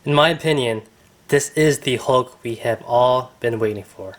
In my opinion, this is the Hulk we have all been waiting for.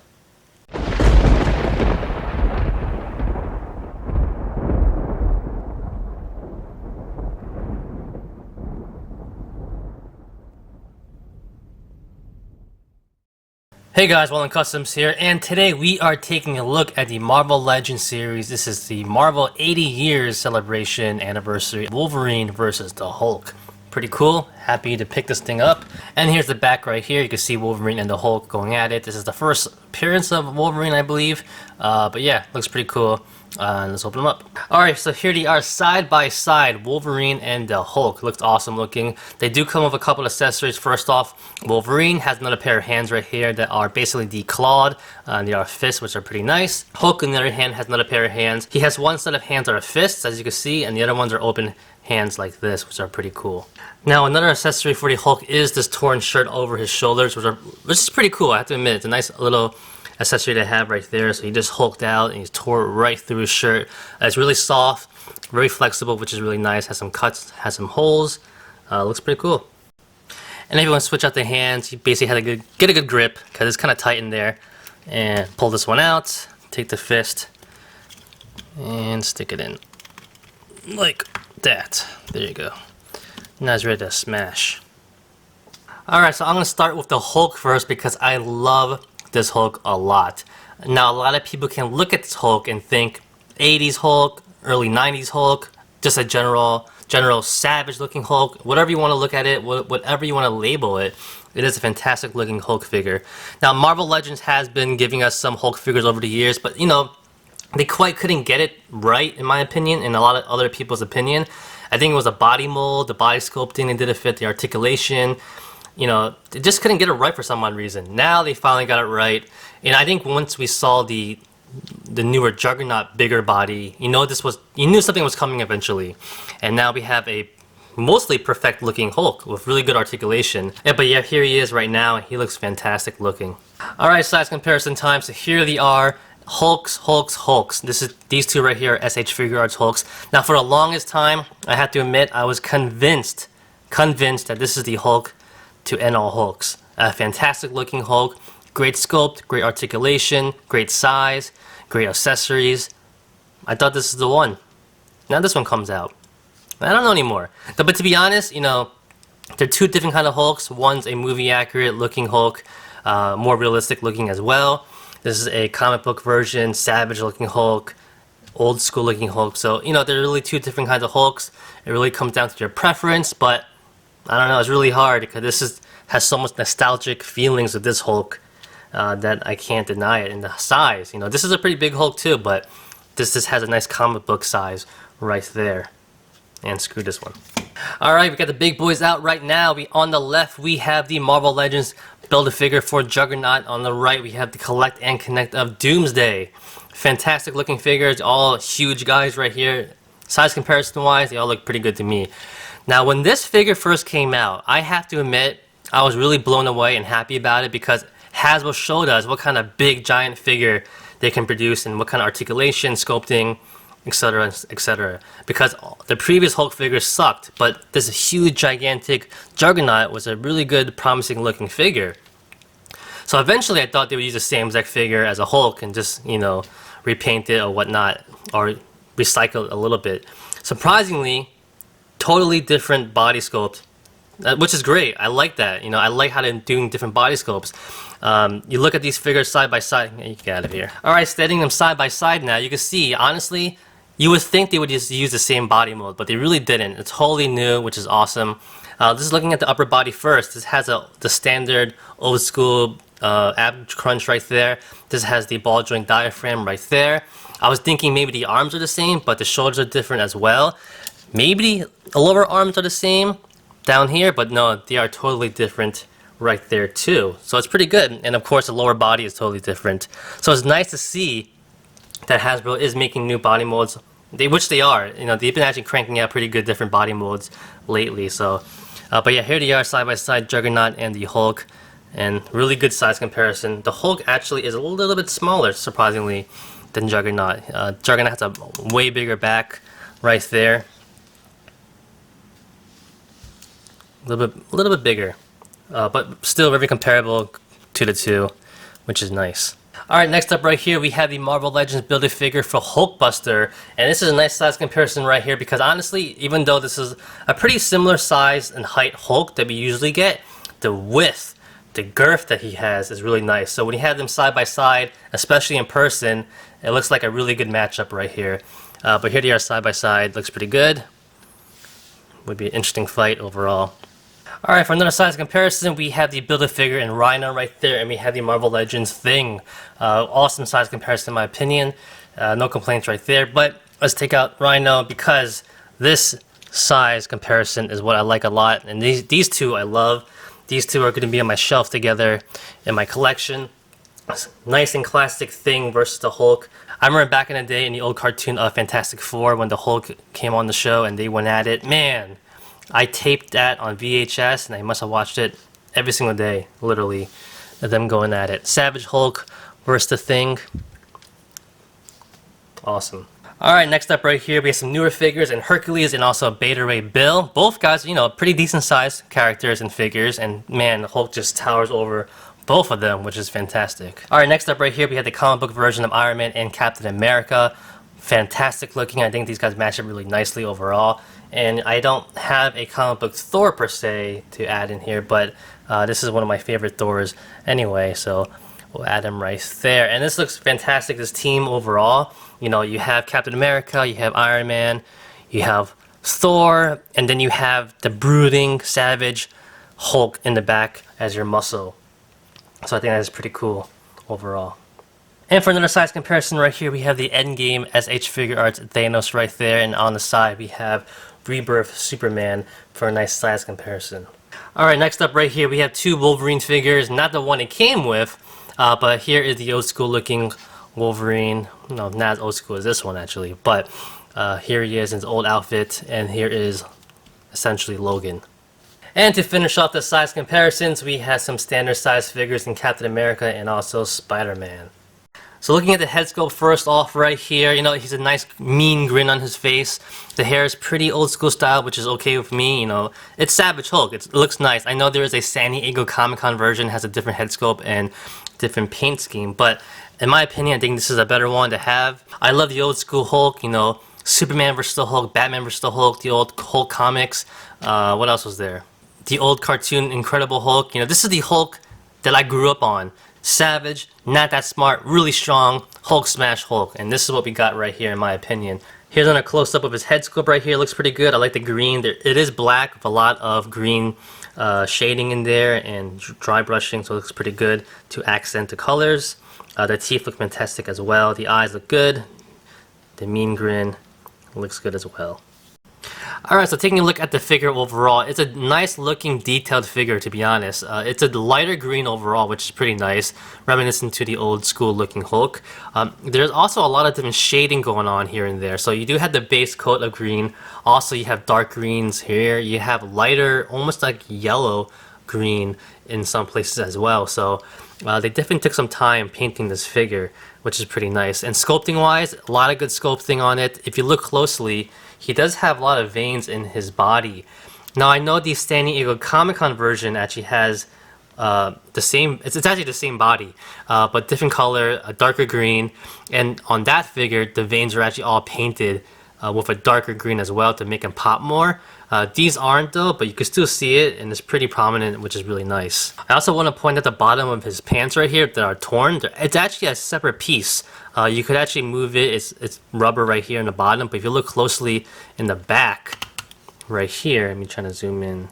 Hey guys, Wallen Customs here, and today we are taking a look at the Marvel Legends series. This is the Marvel 80 years celebration anniversary, Wolverine versus the Hulk. Pretty cool, happy to pick this thing up. And here's the back right here, you can see Wolverine and the Hulk going at it. This is the first appearance of Wolverine, I believe. But yeah, looks pretty cool. Let's open them up. Alright, so here they are side by side, Wolverine and the Hulk. Looks awesome looking. They do come with a couple accessories. First off, Wolverine has another pair of hands right here that are basically declawed. They are fists, which are pretty nice. Hulk, on the other hand, has another pair of hands. He has one set of hands that are fists, as you can see, and the other ones are open hands like this, which are pretty cool. Now, another accessory for the Hulk is this torn shirt over his shoulders, which is pretty cool, I have to admit. It's a nice little accessory to have right there. So he just hulked out and he tore right through his shirt. It's really soft, very flexible, which is really nice. Has some cuts, has some holes. Looks pretty cool. And if you want to switch out the hands, you basically had to get a good grip because it's kind of tight in there. And pull this one out, take the fist, and stick it in like that. There you go. Now it's ready to smash. Alright, so I'm going to start with the Hulk first because I love this Hulk a lot. Now, a lot of people can look at this Hulk and think 80s Hulk, early 90s Hulk, just a general savage looking Hulk, whatever you want to look at it, whatever you want to label it. It is a fantastic looking Hulk figure. Now, Marvel Legends has been giving us some Hulk figures over the years, but you know, they quite couldn't get it right, in my opinion, and a lot of other people's opinion. I think it was the body mold, the body sculpting, they didn't fit, the articulation. You know, they just couldn't get it right for some odd reason. Now they finally got it right, and I think once we saw the newer Juggernaut bigger body, you knew something was coming eventually. And now we have a mostly perfect looking Hulk with really good articulation. Yeah, but yeah, here he is right now. He looks fantastic looking. Alright, size comparison time. So here they are. Hulks. These two right here are SH Figure Arts Hulks. Now for the longest time, I have to admit, I was convinced that this is the Hulk to end all Hulks. A fantastic looking Hulk, great sculpt, great articulation, great size, great accessories. I thought this is the one. Now this one comes out. I don't know anymore. But to be honest, you know, they're two different kind of Hulks. One's a movie accurate looking Hulk, more realistic looking as well. This is a comic book version, savage looking Hulk, old school looking Hulk. So, you know, they're really two different kinds of Hulks. It really comes down to your preference, but I don't know, it's really hard because this has so much nostalgic feelings with this Hulk that I can't deny it. And the size, you know, this is a pretty big Hulk too, but this has a nice comic book size right there. And screw this one. Alright, we got the big boys out right now. On the left, we have the Marvel Legends Build-A-Figure for Juggernaut. On the right, we have the Collect and Connect of Doomsday. Fantastic looking figures, all huge guys right here. Size comparison wise, they all look pretty good to me. Now, when this figure first came out, I have to admit, I was really blown away and happy about it because Hasbro showed us what kind of big giant figure they can produce and what kind of articulation, sculpting, etc., etc. Because the previous Hulk figures sucked, but this huge, gigantic Juggernaut was a really good, promising looking figure. So eventually I thought they would use the same exact figure as a Hulk and just, you know, repaint it or whatnot, or recycle it a little bit. Surprisingly, totally different body sculpt, which is great. I like that. You know, I like how they're doing different body sculpts. You look at these figures side by side. You get out of here. Alright, standing them side by side now, you can see, honestly, you would think they would just use the same body mold, but they really didn't. It's wholly new, which is awesome. This is looking at the upper body first. This has the standard old school ab crunch right there. This has the ball joint diaphragm right there. I was thinking maybe the arms are the same, but the shoulders are different as well. Maybe the lower arms are the same down here, but no, they are totally different right there too. So it's pretty good. And of course, the lower body is totally different. So it's nice to see that Hasbro is making new body molds, which they are. You know, they've been actually cranking out pretty good different body molds lately. So, but yeah, here they are side by side, Juggernaut and the Hulk, and really good size comparison. The Hulk actually is a little bit smaller, surprisingly, than Juggernaut. Juggernaut has a way bigger back right there. A little bit bigger. but still very comparable to the two, which is nice. Alright, next up right here we have the Marvel Legends Build-A-Figure for Hulkbuster, and this is a nice size comparison right here because honestly, even though this is a pretty similar size and height Hulk that we usually get, the width, the girth that he has is really nice. So when you have them side by side, especially in person, it looks like a really good matchup right here. But here they are side by side, looks pretty good. Would be an interesting fight overall. Alright, for another size comparison, we have the Build-A-Figure in Rhino right there, and we have the Marvel Legends Thing. Awesome size comparison in my opinion. No complaints right there, but let's take out Rhino because this size comparison is what I like a lot, and these two I love. These two are going to be on my shelf together in my collection. Nice and classic Thing versus the Hulk. I remember back in the day in the old cartoon of Fantastic Four when the Hulk came on the show and they went at it. Man, I taped that on VHS and I must have watched it every single day, literally, of them going at it. Savage Hulk versus the Thing. Awesome. Alright, next up right here we have some newer figures in Hercules and also Beta Ray Bill. Both guys, you know, pretty decent sized characters and figures, and man, the Hulk just towers over both of them, which is fantastic. Alright, next up right here we have the comic book version of Iron Man and Captain America. Fantastic looking. I think these guys match up really nicely overall. And I don't have a comic book Thor per se to add in here, but this is one of my favorite Thors anyway, so we'll add him right there. And this looks fantastic, this team overall. You know, you have Captain America, you have Iron Man, you have Thor, and then you have the brooding, savage Hulk in the back as your muscle. So I think that is pretty cool overall. And for another size comparison right here, we have the Endgame SH Figure Arts Thanos right there, and on the side we have Rebirth Superman for a nice size comparison. Alright, next up right here we have two Wolverine figures, not the one it came with, but here is the old school looking Wolverine. No, not as old school as this one actually, but here he is in his old outfit, and here is essentially Logan. And to finish off the size comparisons, we have some standard size figures in Captain America and also Spider-Man. So looking at the head sculpt first off right here, you know, he's a nice mean grin on his face. The hair is pretty old school style, which is okay with me, you know. It's Savage Hulk, it looks nice. I know there is a San Diego Comic-Con version, has a different head sculpt and different paint scheme, but in my opinion, I think this is a better one to have. I love the old school Hulk, you know, Superman vs. the Hulk, Batman vs. the Hulk, the old Hulk comics. What else was there? The old cartoon Incredible Hulk. You know, this is the Hulk that I grew up on. Savage, not that smart, really strong, Hulk smash Hulk, and this is what we got right here in my opinion. Here's on a close-up of his head sculpt right here, looks pretty good. I like the green. It is black with a lot of green shading in there and dry brushing, so it looks pretty good to accent the colors. The teeth look fantastic as well, the eyes look good, the mean grin looks good as well. Alright, so taking a look at the figure overall, it's a nice looking detailed figure to be honest. It's a lighter green overall, which is pretty nice, reminiscent to the old school looking Hulk. There's also a lot of different shading going on here and there. So you do have the base coat of green, also you have dark greens here, you have lighter, almost like yellow green in some places as well. So they definitely took some time painting this figure, which is pretty nice. And sculpting wise, a lot of good sculpting on it. If you look closely, he does have a lot of veins in his body. Now I know the San Diego Comic-Con version actually has the same, it's actually the same body, but different color, a darker green, and on that figure the veins are actually all painted with a darker green as well to make him pop more. These aren't though, but you can still see it and it's pretty prominent, which is really nice. I also want to point at the bottom of his pants right here that are torn. It's actually a separate piece. You could actually move it, it's rubber right here in the bottom, but if you look closely in the back right here, let me try to zoom in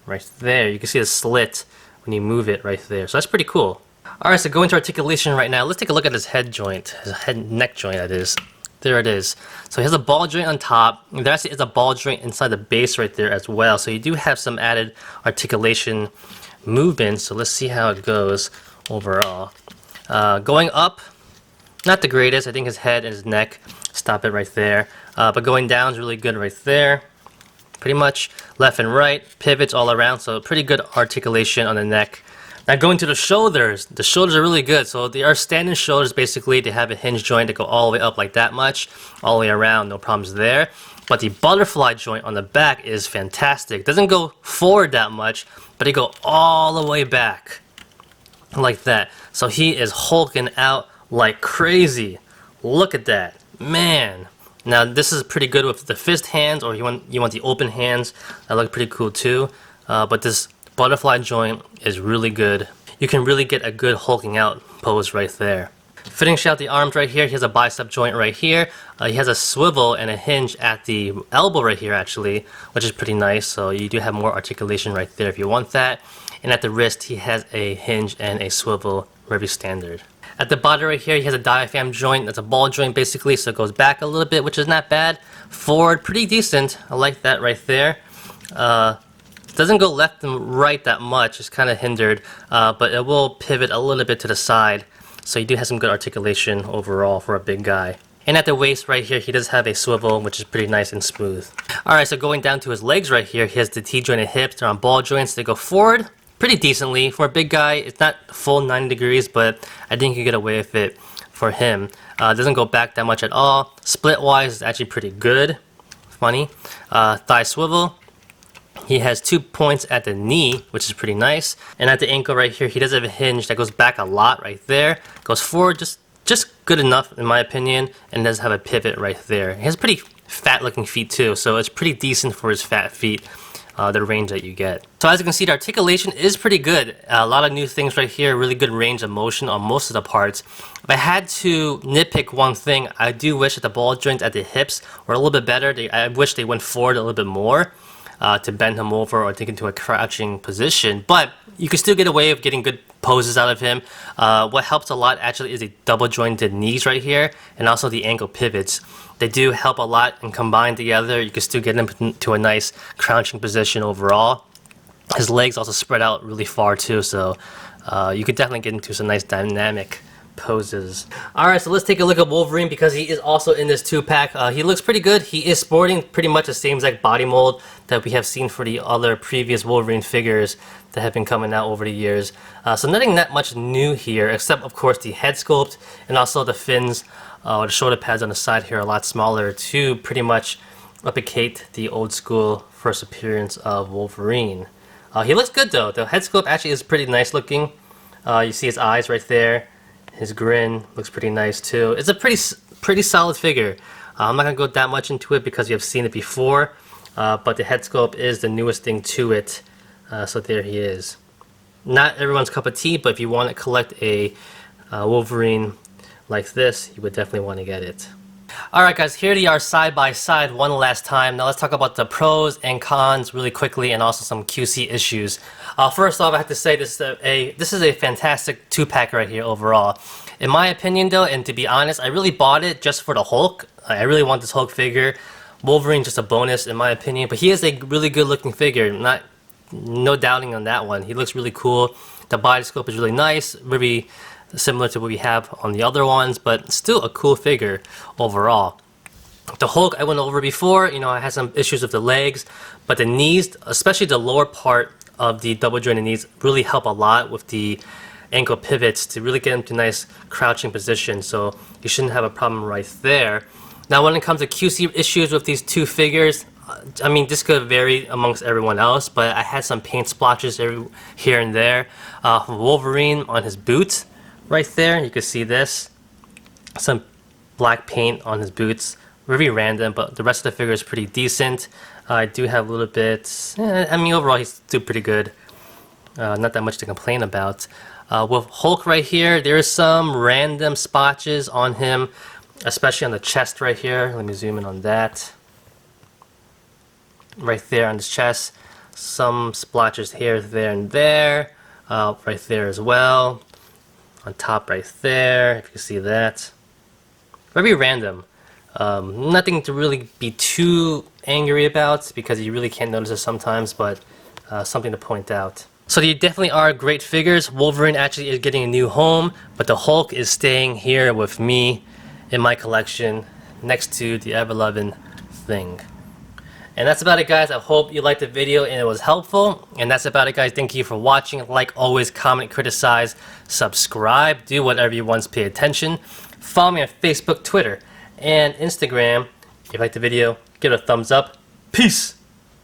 right there, you can see the slit when you move it right there, so that's pretty cool. Alright, so going to articulation right now, let's take a look at his head joint, his head neck joint that is. There it is. So he has a ball joint on top, and there actually is a ball joint inside the base right there as well, so you do have some added articulation movement, so let's see how it goes overall. Going up, not the greatest. I think his head and his neck stop it right there. But going down is really good right there. Pretty much left and right, pivots all around, so pretty good articulation on the neck. Now going to the shoulders are really good. So they are standing shoulders basically. They have a hinge joint that go all the way up like that much, all the way around, no problems there. But the butterfly joint on the back is fantastic. Doesn't go forward that much, but it go all the way back. Like that. So he is hulking out like crazy. Look at that. Man. Now this is pretty good with the fist hands, or you want the open hands. That look pretty cool too. But this butterfly joint is really good. You can really get a good hulking out pose right there. Finishing out the arms right here, he has a bicep joint right here. He has a swivel and a hinge at the elbow right here actually, which is pretty nice. So you do have more articulation right there if you want that. And at the wrist, he has a hinge and a swivel, very standard. At the bottom right here, he has a diaphragm joint. That's a ball joint basically, so it goes back a little bit, which is not bad. Forward, pretty decent. I like that right there. Doesn't go left and right that much. It's kind of hindered, but it will pivot a little bit to the side. So you do have some good articulation overall for a big guy. And at the waist right here, he does have a swivel, which is pretty nice and smooth. Alright, so going down to his legs right here, he has the T-jointed hips. They're on ball joints. They go forward pretty decently. For a big guy, it's not full 90 degrees, but I think you can get away with it for him. It doesn't go back that much at all. Split-wise, it's actually pretty good. Funny. Thigh swivel. He has 2 points at the knee, which is pretty nice. And at the ankle right here, he does have a hinge that goes back a lot right there. Goes forward just good enough in my opinion, and does have a pivot right there. He has pretty fat looking feet too, so it's pretty decent for his fat feet, the range that you get. So as you can see, the articulation is pretty good. A lot of new things right here, really good range of motion on most of the parts. If I had to nitpick one thing, I do wish that the ball joints at the hips were a little bit better. I wish they went forward a little bit more. To bend him over or take him to a crouching position, but you can still get away with getting good poses out of him. What helps a lot actually is the double jointed knees right here, and also the ankle pivots. They do help a lot, and combined together you can still get him to a nice crouching position overall. His legs also spread out really far too, so you could definitely get into some nice dynamic poses. Alright, so let's take a look at Wolverine because he is also in this 2-pack. He looks pretty good. He is sporting pretty much the same exact body mold that we have seen for the other previous Wolverine figures that have been coming out over the years. So nothing that much new here, except of course the head sculpt and also the fins or the shoulder pads on the side here are a lot smaller to pretty much replicate the old school first appearance of Wolverine. He looks good though. The head sculpt actually is pretty nice looking. You see his eyes right there. His grin looks pretty nice too. It's a pretty solid figure. I'm not going to go that much into it because you have seen it before, but the head sculpt is the newest thing to it. So there he is. Not everyone's cup of tea, but if you want to collect a Wolverine like this, you would definitely want to get it. Alright guys, here they are side by side one last time. Now let's talk about the pros and cons really quickly, and also some QC issues. First off, I have to say this is a fantastic 2-pack right here overall. In my opinion though, and to be honest, I really bought it just for the Hulk. I really want this Hulk figure. Wolverine just a bonus in my opinion, but he is a really good looking figure. No doubting on that one. He looks really cool. The body sculpt is really nice, very similar to what we have on the other ones, but still a cool figure overall. The Hulk I went over before, I had some issues with the legs, but the knees, especially the lower part of the double jointed knees, really help a lot with the ankle pivots to really get him to nice crouching position, so you shouldn't have a problem right there. Now when it comes to QC issues with these two figures, I mean, this could vary amongst everyone else, but I had some paint splotches here and there. Wolverine on his boots, right there, you can see this. Some black paint on his boots. Very random, but the rest of the figure is pretty decent. I do have a little bit... I mean, overall, he's still pretty good. Not that much to complain about. With Hulk right here, there's some random spotches on him, especially on the chest right here. Let me zoom in on that. Right there on his chest. Some splotches here, there, and there. Right there as well. On top right there, if you see that. Very random. Nothing to really be too angry about because you really can't notice it sometimes, but something to point out. So they definitely are great figures. Wolverine actually is getting a new home, but the Hulk is staying here with me in my collection next to the ever-loving Thing. And that's about it, guys. I hope you liked the video and it was helpful. And that's about it, guys. Thank you for watching. Like always, comment, criticize, subscribe, do whatever you want to pay attention. Follow me on Facebook, Twitter, and Instagram. If you liked the video, give it a thumbs up. Peace!